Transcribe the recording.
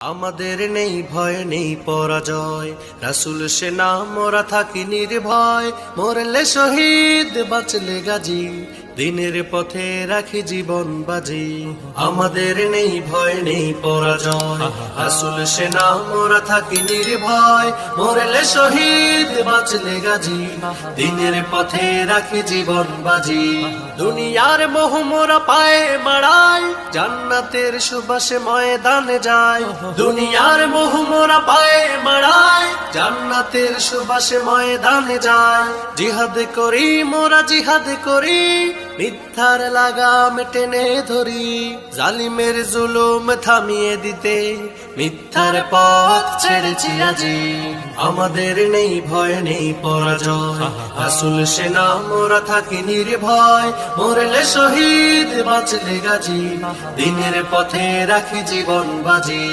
আমাদের নেই ভয় নেই পরাজয়, রাসূল সেনা মোরা থাকি নির্ভয়। মরলে শহীদ বাঁচলে গাজী, দিনের পথে রাখি জীবন বাজি। আমাদের নেই ভয় নেই পরাজয়, রাসূল সেনা মোরা থাকি নির্ভয়। মরলে শহীদ বাঁচলে গাজী, দিনের পথে রাখি জীবন বাজি। দুনিয়ার মোহ মোরা পায়ে মাড়াই, জান্নাতের সুবাসে ময়দানে যায়। দুনিয়ার মোহ মোরা পায়ে মাড়াই, জান্নাতের সুবাসে ময়দানে যায়। জিহাদ করি মোরা জিহাদ করি, মিথ্যার লাগাম টেনে ধরি। জালিমের জুলুম থামিয়ে দিতে মিথ্যার পথ ছেড়েছি আজি। আমাদের নেই ভয় নেই পরাজয়, রাসূল সেনা মোরা থাকি নির্ভয়। মরলে শহীদ বাঁচলে গাজী, দিনের পথে রাখি জীবন বাজি।